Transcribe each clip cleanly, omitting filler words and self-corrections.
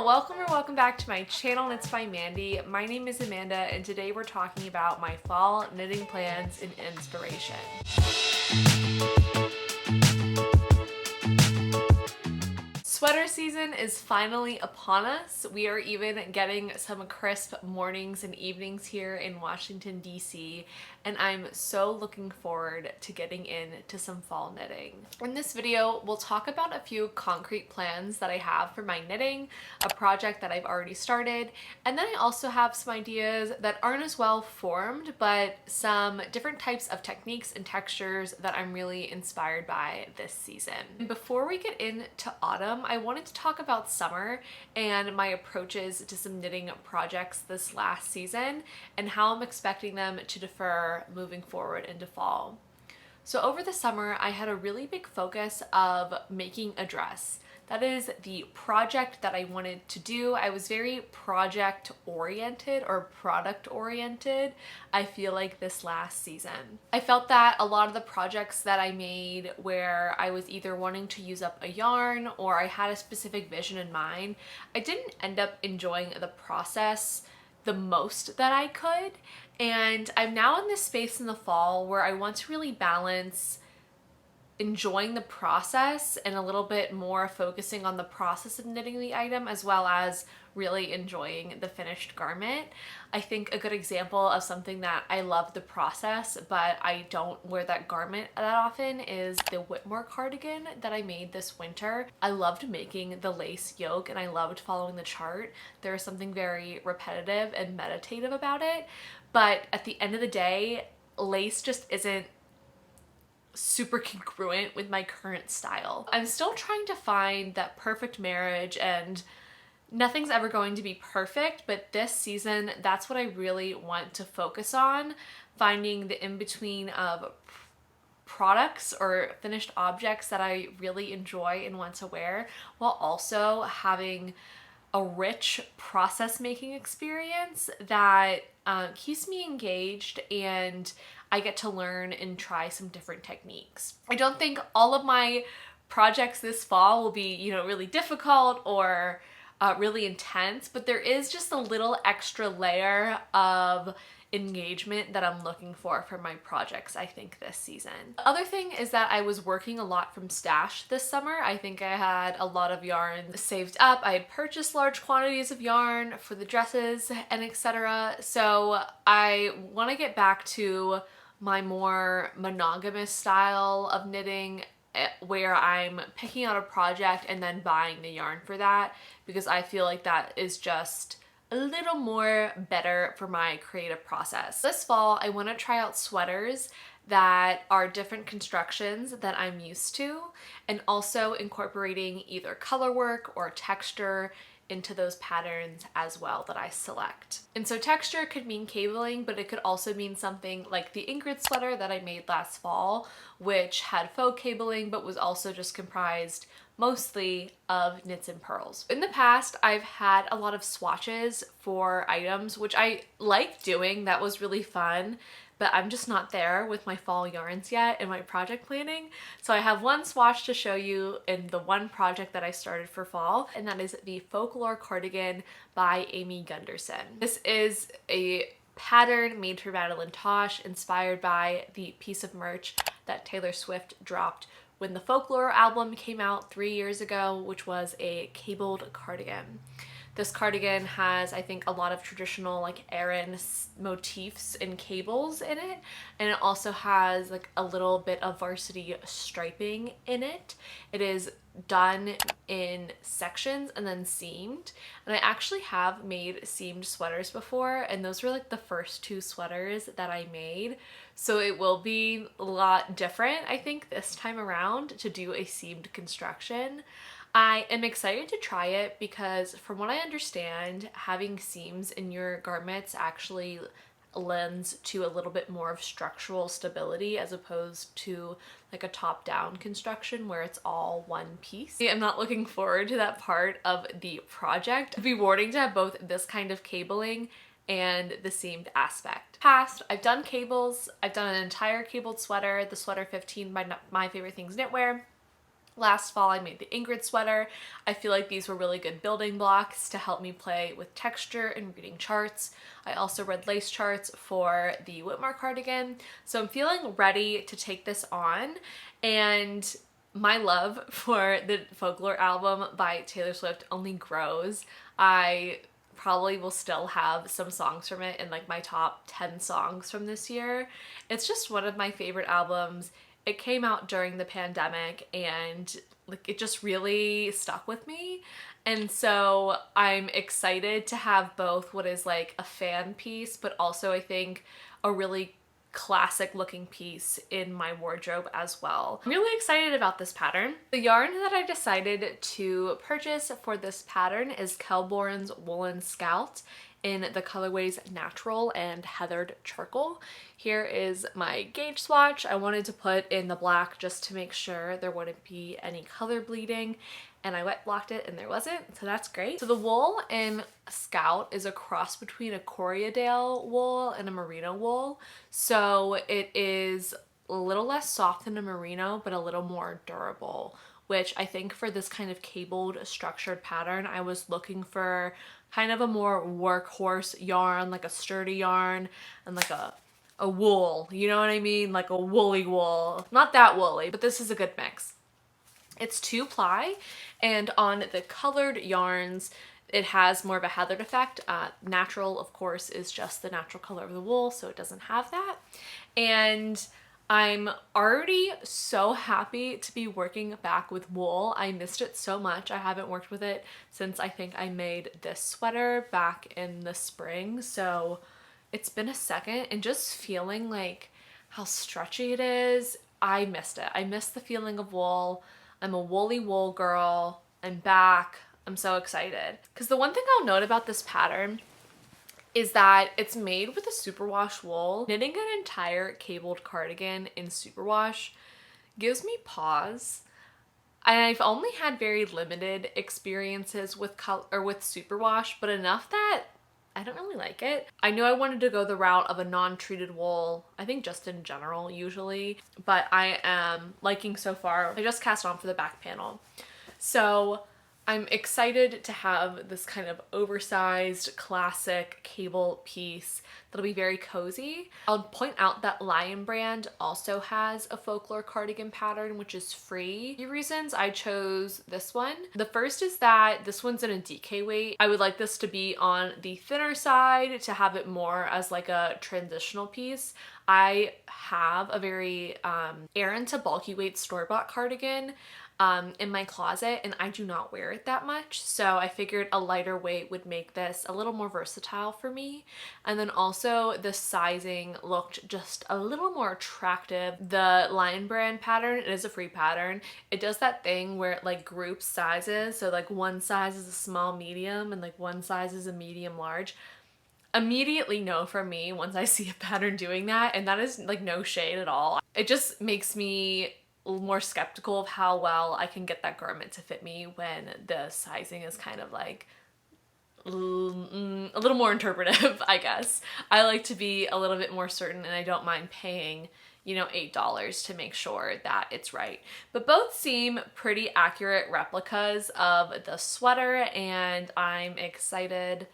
welcome back to my channel. It's by Mandy. My name is Amanda and today we're talking about my fall knitting plans and inspiration. Sweater season is finally upon us. We are even getting some crisp mornings and evenings here in Washington, D.C., and I'm so looking forward to getting into some fall knitting. In this video, we'll talk about a few concrete plans that I have for my knitting, a project that I've already started, and then I also have some ideas that aren't as well formed, but some different types of techniques and textures that I'm really inspired by this season. Before we get into autumn, I wanted to talk about summer and my approaches to some knitting projects this last season and how I'm expecting them to differ moving forward into fall. So over the summer, I had a really big focus of making a dress. That is the project that I wanted to do. I was very project oriented or product oriented, I feel like, this last season. I felt that a lot of the projects that I made where I was either wanting to use up a yarn or I had a specific vision in mind, I didn't end up enjoying the process the most that I could. And I'm now in this space in the fall where I want to really balance enjoying the process and a little bit more focusing on the process of knitting the item as well as really enjoying the finished garment. I think a good example of something that I love the process but I don't wear that garment that often is the Whitmore cardigan that I made this winter. I loved making the lace yoke and I loved following the chart. There is something very repetitive and meditative about it, but at the end of the day, lace just isn't super congruent with my current style. I'm still trying to find that perfect marriage and nothing's ever going to be perfect, but this season, that's what I really want to focus on, finding the in-between of products or finished objects that I really enjoy and want to wear, while also having a rich process making experience that keeps me engaged and I get to learn and try some different techniques. I don't think all of my projects this fall will be, really difficult or really intense, but there is just a little extra layer of engagement that I'm looking for my projects, I think, this season. The other thing is that I was working a lot from stash this summer. I think I had a lot of yarn saved up. I had purchased large quantities of yarn for the dresses and etc. So I want to get back to my more monogamous style of knitting where I'm picking out a project and then buying the yarn for that, because I feel like that is just a little more better for my creative process. This fall, I want to try out sweaters that are different constructions that I'm used to, and also incorporating either color work or texture into those patterns as well that I select. And so texture could mean cabling, but it could also mean something like the Ingrid sweater that I made last fall, which had faux cabling but was also just comprised mostly of knits and purls. In the past, I've had a lot of swatches for items, which I like doing. That was really fun, but I'm just not there with my fall yarns yet in my project planning. So I have one swatch to show you in the one project that I started for fall, and that is the Folklore cardigan by Amy Gunderson. This is a pattern made for Madeline Tosh, inspired by the piece of merch that Taylor Swift dropped when the Folklore album came out 3 years ago, which was a cabled cardigan. This cardigan has, I think, a lot of traditional like Aran motifs and cables in it, and it also has like a little bit of varsity striping in it. It is done in sections and then seamed, and I actually have made seamed sweaters before, and those were like the first two sweaters that I made, so it will be a lot different, I think, this time around to do a seamed construction. I am excited to try it because from what I understand, having seams in your garments actually lends to a little bit more of structural stability as opposed to like a top-down construction where it's all one piece. I'm not looking forward to that part of the project. It'd be rewarding to have both this kind of cabling and the seamed aspect. I've done cables. I've done an entire cabled sweater, the sweater 15 by My Favorite Things Knitwear. Last fall I made the Ingrid sweater. I feel like these were really good building blocks to help me play with texture and reading charts. I also read lace charts for the Whitmore cardigan. So I'm feeling ready to take this on, and my love for the Folklore album by Taylor Swift only grows. I probably will still have some songs from it in like my top 10 songs from this year. It's just one of my favorite albums. It came out during the pandemic and like it just really stuck with me. And so I'm excited to have both what is like a fan piece, but also I think a really classic looking piece in my wardrobe as well. I'm really excited about this pattern. The yarn that I decided to purchase for this pattern is Kelbourne's Woolen Scout in the colorways Natural and Heathered Charcoal. Here is my gauge swatch. I wanted to put in the black just to make sure there wouldn't be any color bleeding, and I wet blocked it and there wasn't, so that's great. So the wool in Scout is a cross between a Corriedale wool and a merino wool. So it is a little less soft than a merino, but a little more durable, which I think for this kind of cabled structured pattern, I was looking for kind of a more workhorse yarn, like a sturdy yarn and like a wool, you know what I mean? Like a woolly wool. Not that woolly, but this is a good mix. It's 2-ply, and on the colored yarns, it has more of a heathered effect. Natural, of course, is just the natural color of the wool, so it doesn't have that. And I'm already so happy to be working back with wool. I missed it so much. I haven't worked with it since I think I made this sweater back in the spring, so it's been a second, and just feeling like how stretchy it is, I missed it. I missed the feeling of wool. I'm a woolly wool girl. I'm back. I'm so excited. Because the one thing I'll note about this pattern is that it's made with a superwash wool. Knitting an entire cabled cardigan in superwash gives me pause. I've only had very limited experiences with superwash, but enough that I don't really like it. I knew I wanted to go the route of a non-treated wool, I think just in general usually, but I am liking so far. I just cast on for the back panel. So I'm excited to have this kind of oversized classic cable piece that'll be very cozy. I'll point out that Lion brand also has a Folklore cardigan pattern, which is free. A few reasons I chose this one. The first is that this one's in a DK weight. I would like this to be on the thinner side to have it more as like a transitional piece. I have a very Aran to bulky weight store-bought cardigan in my closet, and I do not wear it that much, so I figured a lighter weight would make this a little more versatile for me. And then also the sizing looked just a little more attractive. The Lion brand pattern, it is a free pattern. It does that thing where it like groups sizes, so like one size is a small medium and like one size is a medium large. Immediately no for me once I see a pattern doing that, and that is like no shade at all. It just makes me more skeptical of how well I can get that garment to fit me when the sizing is kind of like a little more interpretive, I guess. I like to be a little bit more certain, and I don't mind paying, you know, $8 to make sure that it's right. But both seem pretty accurate replicas of the sweater, and I'm excited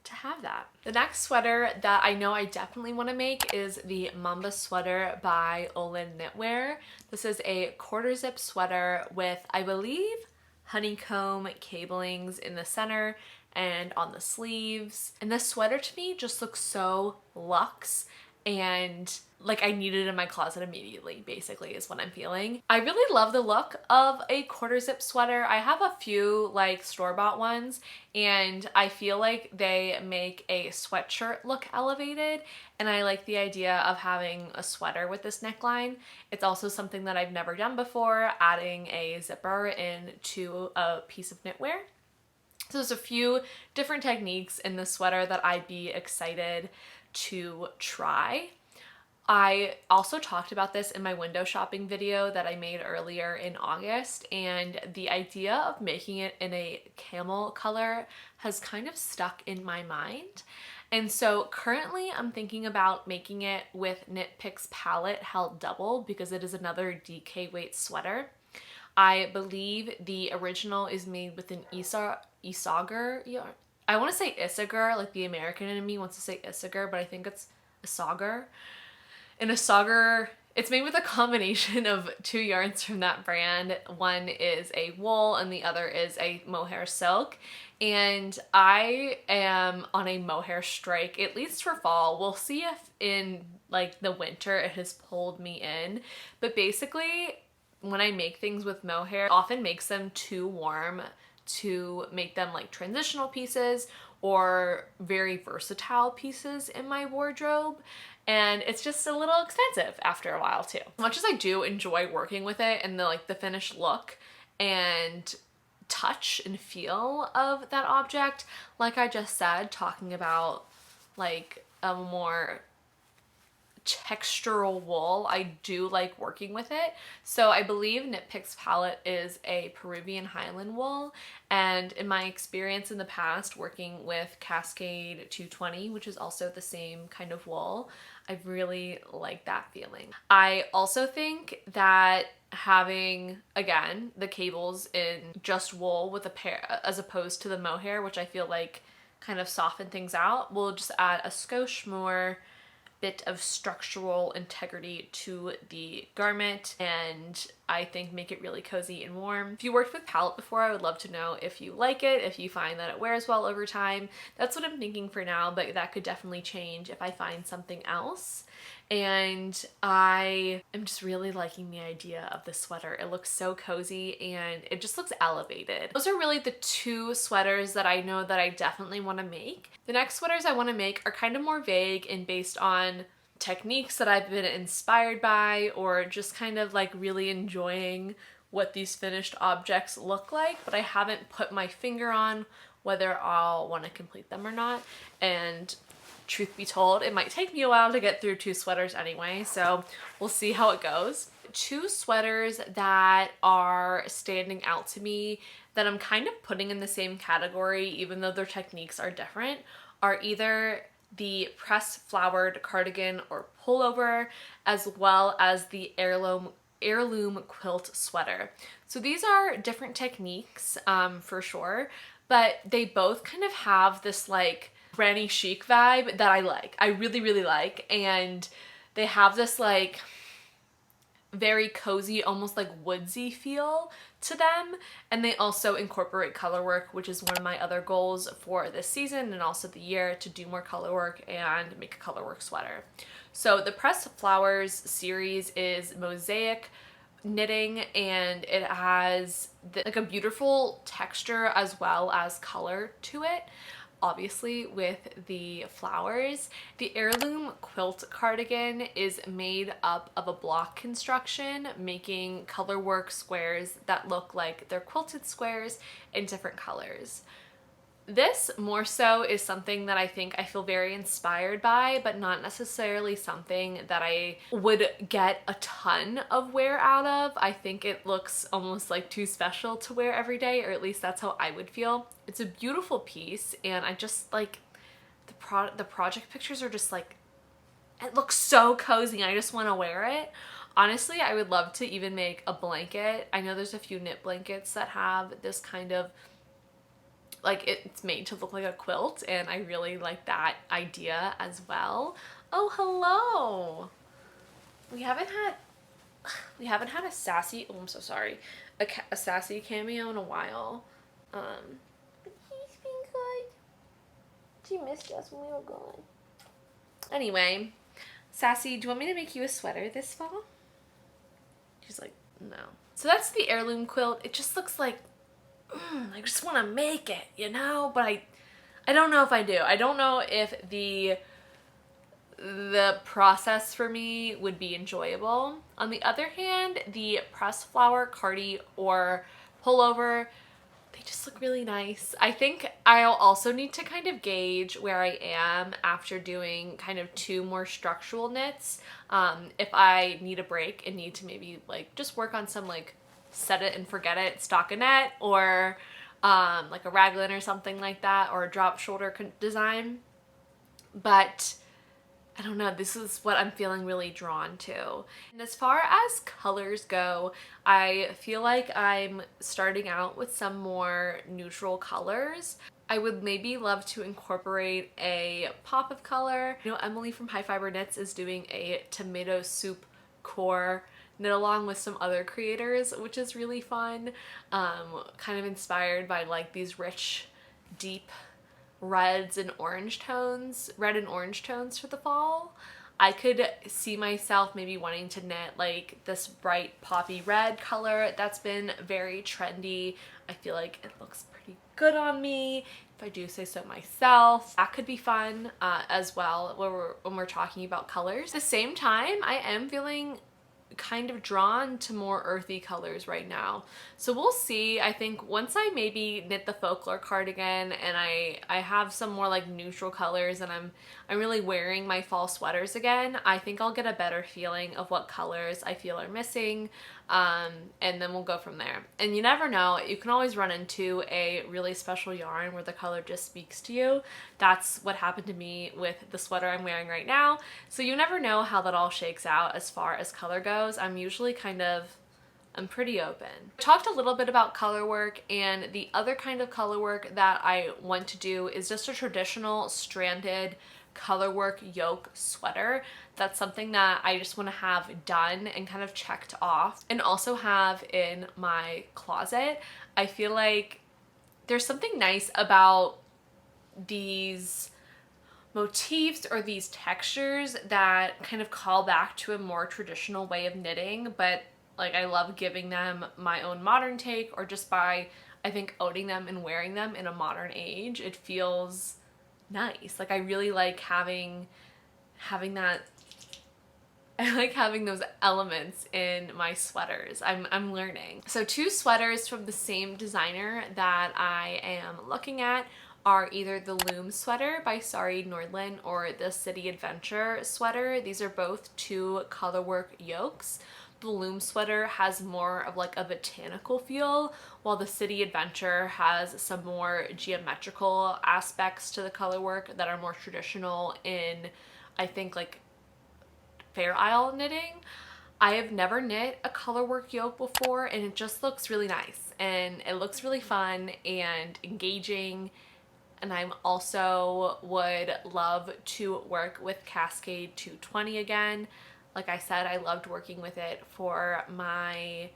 to have that. The next sweater that I know I definitely want to make is the Mamba sweater by Ullen Knitwear. This is a quarter zip sweater with, I believe, honeycomb cablings in the center and on the sleeves. And this sweater to me just looks so luxe, and like I need it in my closet immediately, basically is what I'm feeling. I really love the look of a quarter zip sweater. I have a few like store-bought ones, and I feel like they make a sweatshirt look elevated, and I like the idea of having a sweater with this neckline. It's also something that I've never done before, adding a zipper into a piece of knitwear. So there's a few different techniques in the sweater that I'd be excited to try. I also talked about this in my window shopping video that I made earlier in August, and the idea of making it in a camel color has kind of stuck in my mind. And so currently I'm thinking about making it with Knit Picks palette held double because it is another DK weight sweater. I believe the original is made with an isager. Yeah, I want to say isager, like the American in me wants to say isager, but I think it's isager. And isager, it's made with a combination of two yarns from that brand. One is a wool and the other is a mohair silk. And I am on a mohair strike, at least for fall. We'll see if in like the winter it has pulled me in. But basically, when I make things with mohair, it often makes them too warm to make them like transitional pieces or very versatile pieces in my wardrobe. And it's just a little expensive after a while too. As much as I do enjoy working with it and the finished look and touch and feel of that object, like I just said, talking about like a more textural wool, I do like working with it. So I believe Knit Picks palette is a Peruvian Highland wool, and in my experience in the past working with Cascade 220, which is also the same kind of wool, I really like that feeling. I also think that having, again, the cables in just wool with a pair as opposed to the mohair, which I feel like kind of soften things out, will just add a skosh more bit of structural integrity to the garment, and I think make it really cozy and warm. If you worked with palette before, I would love to know if you like it, if you find that it wears well over time. That's what I'm thinking for now, but that could definitely change if I find something else. And I am just really liking the idea of the sweater. It looks so cozy and it just looks elevated. Those are really the two sweaters that I know that I definitely want to make. The next sweaters I want to make are kind of more vague and based on techniques that I've been inspired by, or just kind of like really enjoying what these finished objects look like, but I haven't put my finger on whether I'll want to complete them or not. And truth be told, it might take me a while to get through two sweaters anyway, so we'll see how it goes. Two sweaters that are standing out to me that I'm kind of putting in the same category, even though their techniques are different, are either the press flowered cardigan or pullover, as well as the heirloom quilt sweater. So these are different techniques for sure, but they both kind of have this like granny chic vibe that I like. I really, really like. And they have this like very cozy, almost like woodsy feel to them. And they also incorporate color work, which is one of my other goals for this season and also the year, to do more color work and make a color work sweater. So the Press Flowers series is mosaic knitting, and it has like a beautiful texture as well as color to it, obviously with the flowers. The heirloom quilt cardigan is made up of a block construction, making color work squares that look like they're quilted squares in different colors. This more so is something that I think I feel very inspired by, but not necessarily something that I would get a ton of wear out of. I think it looks almost like too special to wear every day, or at least that's how I would feel. It's a beautiful piece, and I just like the project pictures are just like, it looks so cozy and I just want to wear it. Honestly, I would love to even make a blanket. I know there's a few knit blankets that have this kind of like, it's made to look like a quilt, and I really like that idea as well. Oh, hello. We haven't had a sassy, oh, I'm so sorry, a sassy cameo in a while. He's been good. She missed us when we were gone. Anyway, Sassy, do you want me to make you a sweater this fall? She's like, no. So that's the heirloom quilt. It just looks like, I just want to make it, you know, but I don't know if I do. I don't know if the process for me would be enjoyable. On the other hand, the pressed flower cardi or pullover, they just look really nice. I think I'll also need to kind of gauge where I am after doing kind of two more structural knits. If I need a break and need to maybe like just work on some like set it and forget it stockinette, or like a raglan or something like that, or a drop shoulder design. But I don't know, this is what I'm feeling really drawn to. And as far as colors go, I feel like I'm starting out with some more neutral colors. I would maybe love to incorporate a pop of color. You know, Emily from High Fiber Knits is doing a tomato soup core knit along with some other creators, which is really fun. Kind of inspired by like these rich, deep red and orange tones for the fall. I could see myself maybe wanting to knit like this bright poppy red color that's been very trendy. I feel like it looks pretty good on me, if I do say so myself. That could be fun as well when we're talking about colors. At the same time, I am feeling kind of drawn to more earthy colors right now. So we'll see. I think once I maybe knit the folklore cardigan and I have some more like neutral colors and I'm really wearing my fall sweaters again, I think I'll get a better feeling of what colors I feel are missing. And then we'll go from there. And you never know, you can always run into a really special yarn where the color just speaks to you. That's what happened to me with the sweater I'm wearing right now. So you never know how that all shakes out as far as color goes. I'm usually I'm pretty open. I talked a little bit about color work, and the other kind of color work that I want to do is just a traditional stranded color work yoke sweater. That's something that I just want to have done and kind of checked off and also have in my closet. I feel like there's something nice about these motifs or these textures that kind of call back to a more traditional way of knitting, but like I love giving them my own modern take, or just by, I think, owning them and wearing them in a modern age. It feels nice. Like I really like having that. I like having those elements in my sweaters. I'm learning. So two sweaters from the same designer that I am looking at are either the loom sweater by Sari Nordlund or the City Adventure sweater. These are both two colorwork yokes. The loom sweater has more of like a botanical feel, while the City Adventure has some more geometrical aspects to the colorwork that are more traditional in, I think, like Fair Isle knitting. I have never knit a colorwork yoke before, and it just looks really nice and it looks really fun and engaging. And I'm also would love to work with Cascade 220 again. Like I said, I loved working with it for my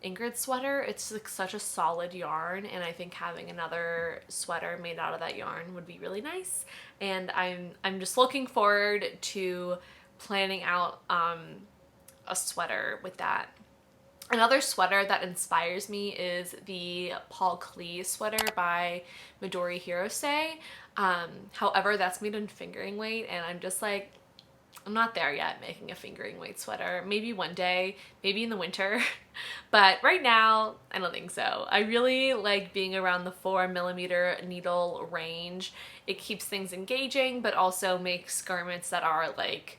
Ingrid sweater. It's like such a solid yarn, and I think having another sweater made out of that yarn would be really nice. And I'm just looking forward to planning out a sweater with that. Another sweater that inspires me is the Klee sweater by Midori Hirose. However, that's made in fingering weight, and I'm just like, I'm not there yet making a fingering weight sweater. Maybe one day, maybe in the winter, but right now I don't think so. I really like being around the 4mm needle range. It keeps things engaging, but also makes garments that are like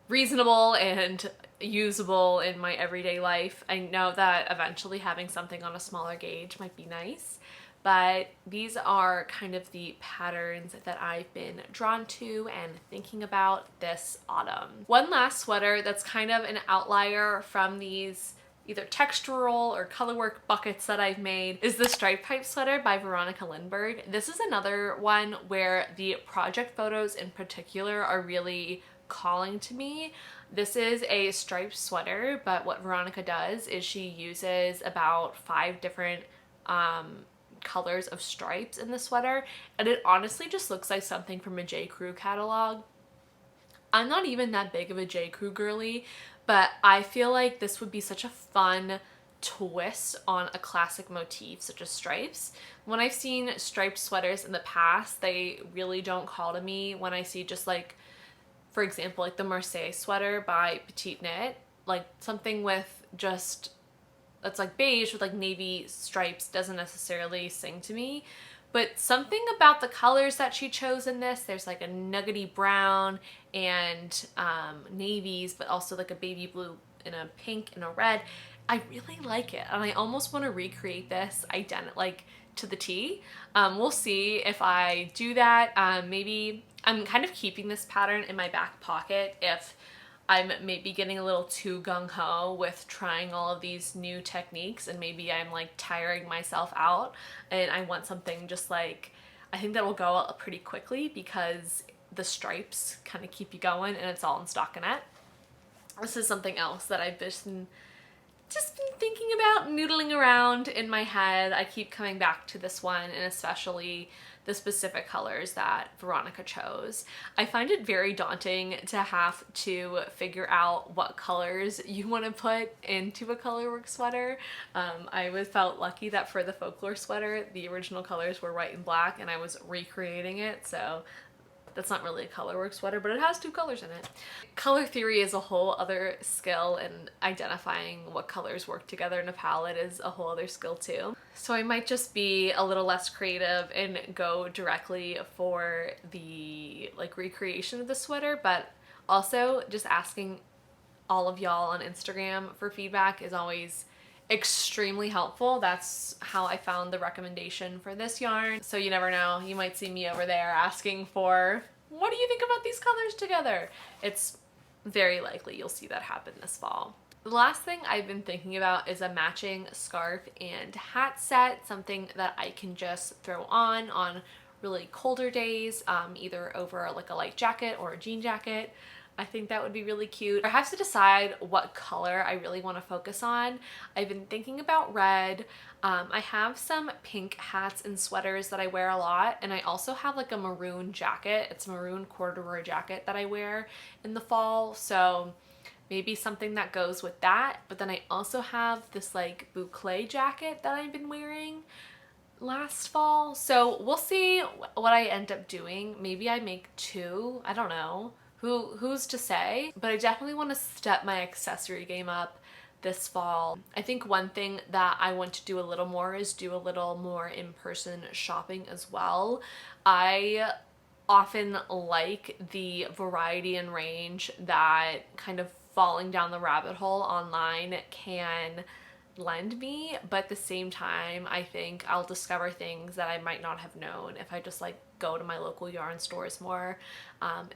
reasonable and usable in my everyday life. I know that eventually having something on a smaller gauge might be nice, but these are kind of the patterns that I've been drawn to and thinking about this autumn. One last sweater that's kind of an outlier from these either textural or colorwork buckets that I've made is the Stripe Pipe sweater by Veronika Lindburg. This is another one where the project photos in particular are really calling to me. This is a striped sweater, but what Veronika does is she uses about 5 different colors of stripes in the sweater, and it honestly just looks like something from a J. Crew catalog. I'm not even that big of a J. Crew girly, but I feel like this would be such a fun twist on a classic motif such as stripes. When I've seen striped sweaters in the past, they really don't call to me. When I see just like, for example, like the Marseille sweater by Petite Knit, like something with just that's like beige with like navy stripes doesn't necessarily sing to me. But something about the colors that she chose in this, there's like a nuggety brown and navies, but also like a baby blue and a pink and a red. I really like it, and I almost want to recreate this like to the T. We'll see if I do that. Maybe I'm kind of keeping this pattern in my back pocket if I'm maybe getting a little too gung-ho with trying all of these new techniques, and maybe I'm like tiring myself out and I want something just like, I think that will go out pretty quickly because the stripes kind of keep you going and it's all in stockinette. This is something else that I've just been thinking about, noodling around in my head. I keep coming back to this one, and especially the specific colors that Veronika chose. I find it very daunting to have to figure out what colors you want to put into a colorwork sweater. I felt lucky that for the folklore sweater, the original colors were white and black, and I was recreating it, so that's not really a colorwork sweater, but it has 2 colors in it. Color theory is a whole other skill, and identifying what colors work together in a palette is a whole other skill too. So I might just be a little less creative and go directly for the like recreation of the sweater, but also just asking all of y'all on Instagram for feedback is always extremely helpful. That's how I found the recommendation for this yarn. So you never know, you might see me over there asking for, what do you think about these colors together? It's very likely you'll see that happen this fall. The last thing I've been thinking about is a matching scarf and hat set, something that I can just throw on really colder days, either over like a light jacket or a jean jacket. I think that would be really cute. I have to decide what color I really want to focus on. I've been thinking about red. I have some pink hats and sweaters that I wear a lot, and I also have like a maroon jacket. It's a maroon corduroy jacket that I wear in the fall, so maybe something that goes with that. But then I also have this like boucle jacket that I've been wearing last fall, so we'll see what I end up doing. Maybe I make 2, I don't know. Who's to say? But I definitely want to step my accessory game up this fall. I think one thing that I want to do a little more is do a little more in-person shopping as well. I often like the variety and range that kind of falling down the rabbit hole online can lend me, but at the same time I think I'll discover things that I might not have known if I just like go to my local yarn stores more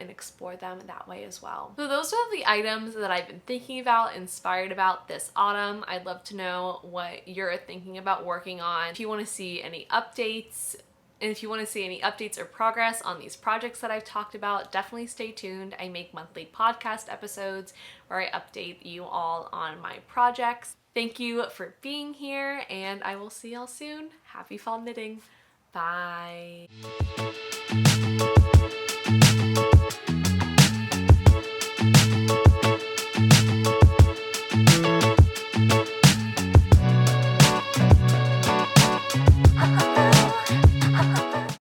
and explore them that way as well. So those are the items that I've been thinking about, inspired about this autumn. I'd love to know what you're thinking about working on. If you want to see any updates, and if you want to see any updates or progress on these projects that I've talked about, definitely stay tuned. I make monthly podcast episodes where I update you all on my projects. Thank you for being here, and I will see y'all soon. Happy fall knitting. Bye.